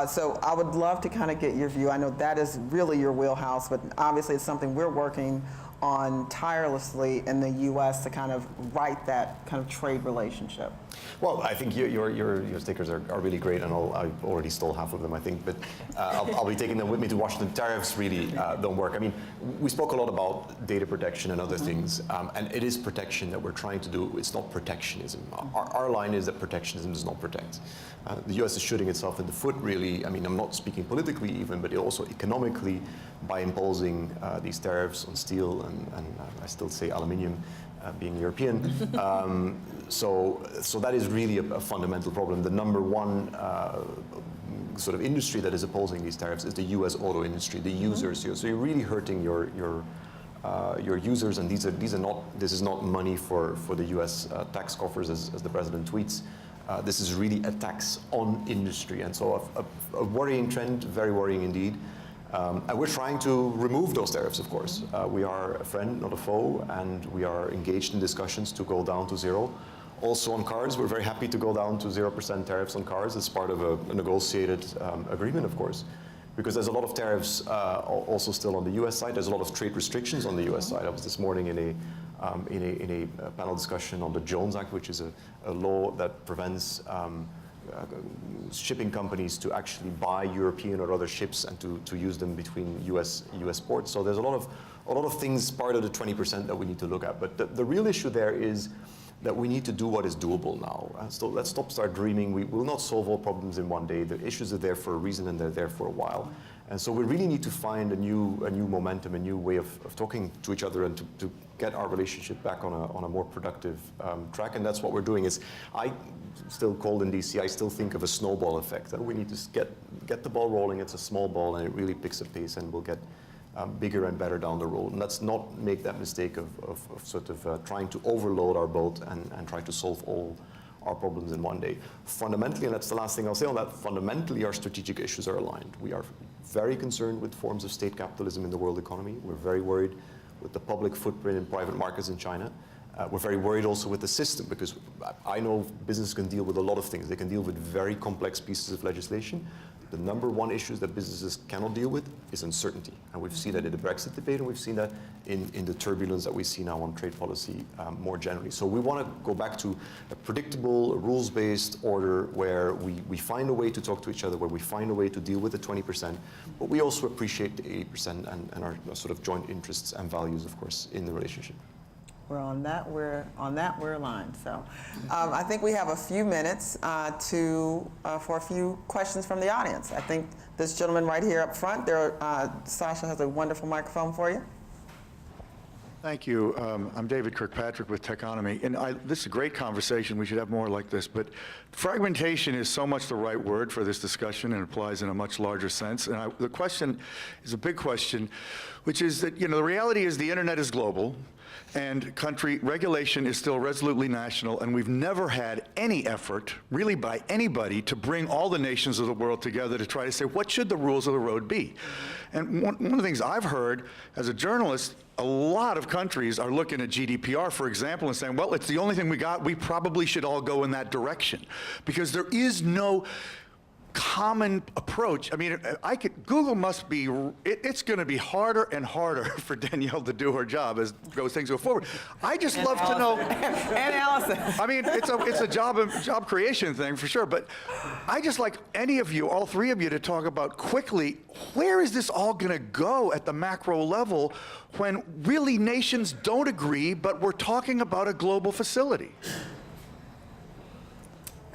So I would love to kind of get your view. I know that is really your wheelhouse, but obviously it's something we're working on tirelessly in the U.S. to kind of right that kind of trade relationship. Well, I think your stickers are really great, and I already stole half of them, I think, but I'll be taking them with me to Washington. Tariffs really don't work. We spoke a lot about data protection and other things, and it is protection that we're trying to do. It's not protectionism. Our line is that protectionism does not protect. The U.S. is shooting itself in the foot, really. I'm not speaking politically even, but also economically, by imposing these tariffs on steel and I still say aluminium, being European. So that is really a fundamental problem. The number one sort of industry that is opposing these tariffs is the U.S. auto industry, the users. So you're really hurting your users, and this is not money for the U.S. tax coffers, as the president tweets. This is really a tax on industry, and so a worrying trend, very worrying indeed. And we're trying to remove those tariffs, of course. We are a friend, not a foe, and we are engaged in discussions to go down to zero. Also on cars, we're very happy to go down to 0% tariffs on cars as part of a negotiated agreement, of course, because there's a lot of tariffs also still on the U.S. side. There's a lot of trade restrictions on the U.S. side. I was this morning in a panel discussion on the Jones Act, which is a law that prevents shipping companies to actually buy European or other ships and to use them between U.S. ports. So there's a lot of things part of the 20% that we need to look at. But the real issue there is that we need to do what is doable now. So let's start dreaming. We will not solve all problems in one day. The issues are there for a reason, and they're there for a while. And so we really need to find a new momentum, a new way of talking to each other, and to get our relationship back on a more productive track. And that's what we're doing. I still called in DC, I still think of a snowball effect. We need to get the ball rolling. It's a small ball, and it really picks up pace, and we'll get bigger and better down the road. And let's not make that mistake of trying to overload our boat and try to solve our problems in one day. Fundamentally, and that's the last thing I'll say on that, fundamentally our strategic issues are aligned. We are very concerned with forms of state capitalism in the world economy. We're very worried with the public footprint in private markets in China. We're very worried also with the system, because I know business can deal with a lot of things. They can deal with very complex pieces of legislation. The number one issue that businesses cannot deal with is uncertainty. And we've seen that in the Brexit debate, and we've seen that in the turbulence that we see now on trade policy more generally. So we want to go back to a predictable, rules-based order where we find a way to talk to each other, where we find a way to deal with the 20%, but we also appreciate the 80% and our sort of joint interests and values, of course, in the relationship. Well, on that we're aligned. So, I think we have a few minutes for a few questions from the audience. I think this gentleman right here up front, Sasha has a wonderful microphone for you. Thank you. I'm David Kirkpatrick with Techonomy, and this is a great conversation. We should have more like this, but fragmentation is so much the right word for this discussion and applies in a much larger sense. And the question is a big question, which is that, the reality is the internet is global, and country regulation is still resolutely national, and we've never had any effort, really by anybody, to bring all the nations of the world together to try to say, what should the rules of the road be? And one of the things I've heard as a journalist, a lot of countries are looking at GDPR, for example, and saying, well, it's the only thing we got, we probably should all go in that direction. Because there is no common approach. I mean, Google must be, it's going to be harder and harder for Danielle to do her job as things go forward. I just love to know. And Allison. I mean, it's a job creation thing for sure, but I just like any of you, all three of you, to talk about quickly, where is this all going to go at the macro level when really nations don't agree, but we're talking about a global facility?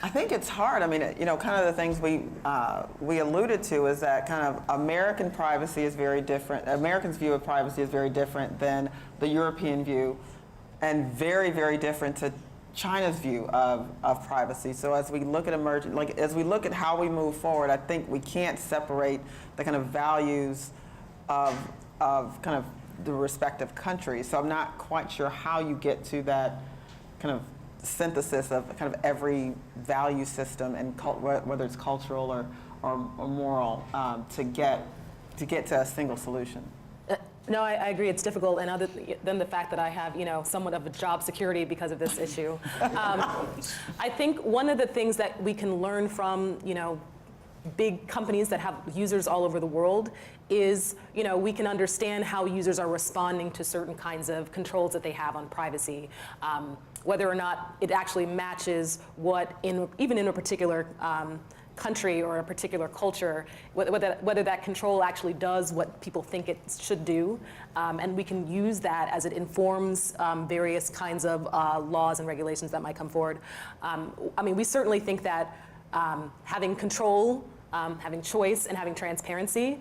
I think it's hard. I mean, kind of the things we alluded to is that kind of American privacy is very different. Americans' view of privacy is very different than the European view, and very, very different to China's view of privacy. So as we look at as we look at how we move forward, I think we can't separate the kind of values of kind of the respective countries. So I'm not quite sure how you get to that kind of synthesis of kind of every value system, and whether it's cultural or moral, to get to a single solution. No, I agree. It's difficult, and other than the fact that I have, somewhat of a job security because of this issue, I think one of the things that we can learn from, big companies that have users all over the world is, we can understand how users are responding to certain kinds of controls that they have on privacy. Whether or not it actually matches what, even in a particular country or a particular culture, whether that control actually does what people think it should do. And we can use that as it informs various kinds of laws and regulations that might come forward. I mean, we certainly think that having control, having choice, and having transparency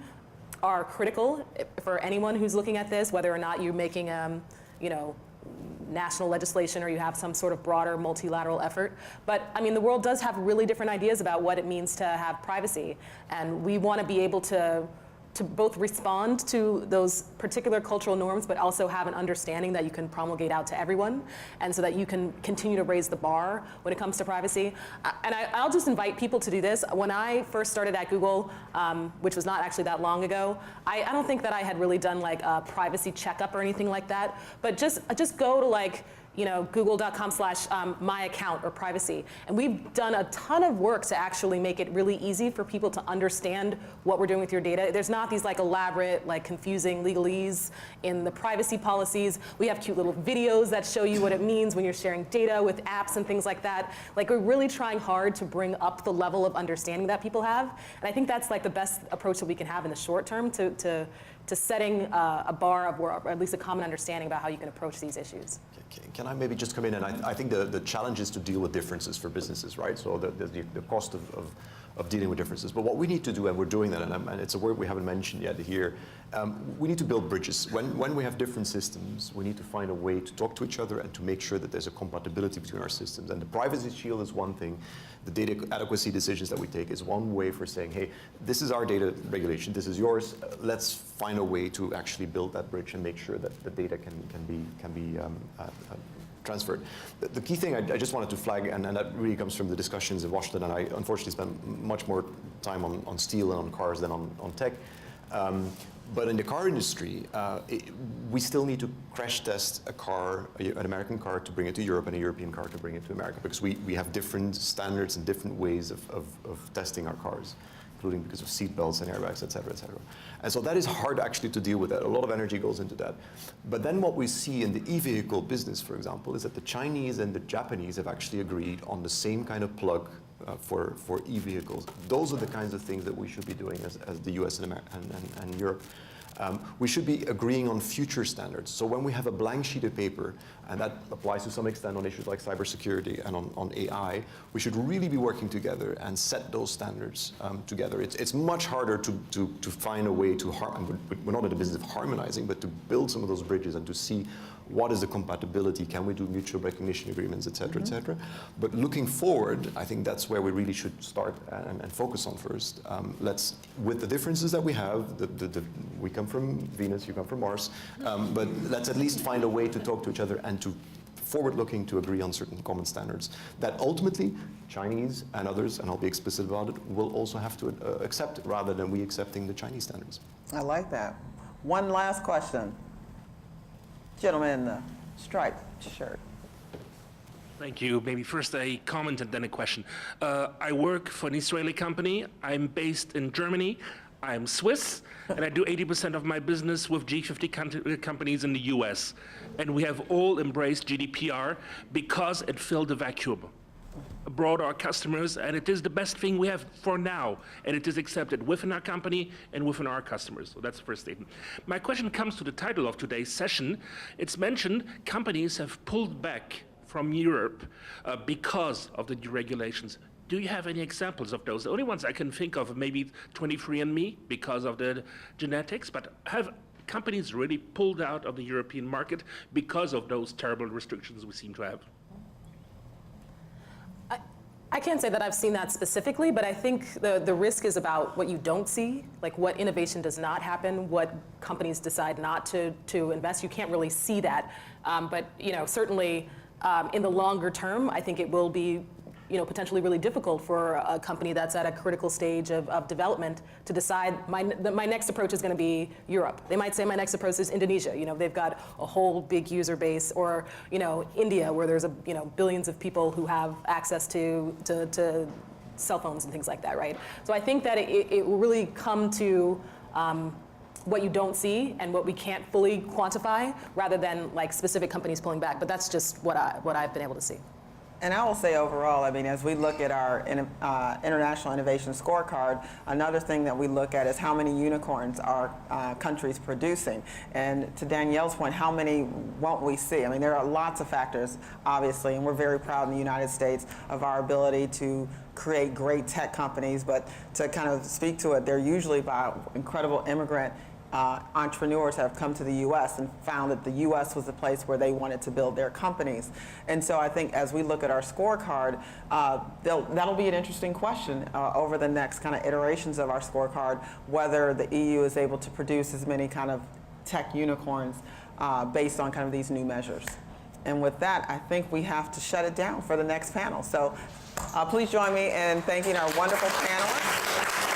are critical for anyone who's looking at this, whether or not you're making, national legislation or you have some sort of broader multilateral effort. But I mean, the world does have really different ideas about what it means to have privacy. And we want to be able to both respond to those particular cultural norms, but also have an understanding that you can promulgate out to everyone, and so that you can continue to raise the bar when it comes to privacy. And I'll just invite people to do this. When I first started at Google, which was not actually that long ago, I don't think that I had really done like a privacy checkup or anything like that, but just go to like, google.com/my account or privacy. And we've done a ton of work to actually make it really easy for people to understand what we're doing with your data. There's not these like elaborate, like confusing legalese in the privacy policies. We have cute little videos that show you what it means when you're sharing data with apps and things like that. Like, we're really trying hard to bring up the level of understanding that people have. And I think that's like the best approach that we can have in the short term to setting a bar of, or at least a common understanding about how you can approach these issues. Can I maybe just come in? And I think the challenge is to deal with differences for businesses, right? So the cost of dealing with differences. But what we need to do, and we're doing that, and it's a word we haven't mentioned yet here, we need to build bridges. When we have different systems, we need to find a way to talk to each other and to make sure that there's a compatibility between our systems. And the privacy shield is one thing. The data adequacy decisions that we take is one way for saying, hey, this is our data regulation, this is yours. Let's find a way to actually build that bridge and make sure that the data can be transferred. The key thing I just wanted to flag, and that really comes from the discussions in Washington, and I unfortunately spent much more time on steel and on cars than on tech. But in the car industry, we still need to crash test a car, an American car, to bring it to Europe, and a European car to bring it to America, because we have different standards and different ways of testing our cars, including because of seat belts and airbags, et cetera, et cetera. And so that is hard actually to deal with that. A lot of energy goes into that. But then what we see in the e-vehicle business, for example, is that the Chinese and the Japanese have actually agreed on the same kind of plug for e-vehicles. Those are the kinds of things that we should be doing as the US and Europe. We should be agreeing on future standards. So when we have a blank sheet of paper, and that applies to some extent on issues like cybersecurity and on AI, we should really be working together and set those standards together. It's much harder to find a way to, we're not in the business of harmonizing, but to build some of those bridges and to see what is the compatibility, can we do mutual recognition agreements, et cetera, et cetera. But looking forward, I think that's where we really should start and focus on first. Let's, with the differences that we have, we come from Venus, you come from Mars, but let's at least find a way to talk to each other and to forward-looking to agree on certain common standards that ultimately Chinese and others, and I'll be explicit about it, will also have to accept rather than we accepting the Chinese standards. I like that. One last question. Gentleman in the striped shirt. Thank you. Maybe first a comment and then a question. I work for an Israeli company. I'm based in Germany. I'm Swiss, and I do 80% of my business with G50 companies in the US. And we have all embraced GDPR because it filled a vacuum abroad our customers, and it is the best thing we have for now, and it is accepted within our company and within our customers. So that's the first statement. My question comes to the title of today's session. It's mentioned companies have pulled back from Europe because of the deregulations. Do you have any examples of those? The only ones I can think of are maybe 23andMe because of the genetics, but have companies really pulled out of the European market because of those terrible restrictions we seem to have? I can't say that I've seen that specifically, but I think the risk is about what you don't see, like what innovation does not happen, what companies decide not to invest. You can't really see that, but certainly in the longer term, I think it will be potentially really difficult for a company that's at a critical stage of development to decide my next approach is going to be Europe. They might say my next approach is Indonesia. They've got a whole big user base, or India, where there's billions of people who have access to cell phones and things like that, right? So I think that it will really come to what you don't see and what we can't fully quantify, rather than like specific companies pulling back. But that's just what I've been able to see. And I will say overall, as we look at our International Innovation Scorecard, another thing that we look at is how many unicorns are countries producing. And to Danielle's point, how many won't we see? There are lots of factors, obviously, and we're very proud in the United States of our ability to create great tech companies, but to kind of speak to it, they're usually by incredible immigrant entrepreneurs have come to the U.S. and found that the U.S. was the place where they wanted to build their companies. And so I think as we look at our scorecard, that'll be an interesting question over the next kind of iterations of our scorecard, whether the EU is able to produce as many kind of tech unicorns based on kind of these new measures. And with that, I think we have to shut it down for the next panel. So please join me in thanking our wonderful panelists.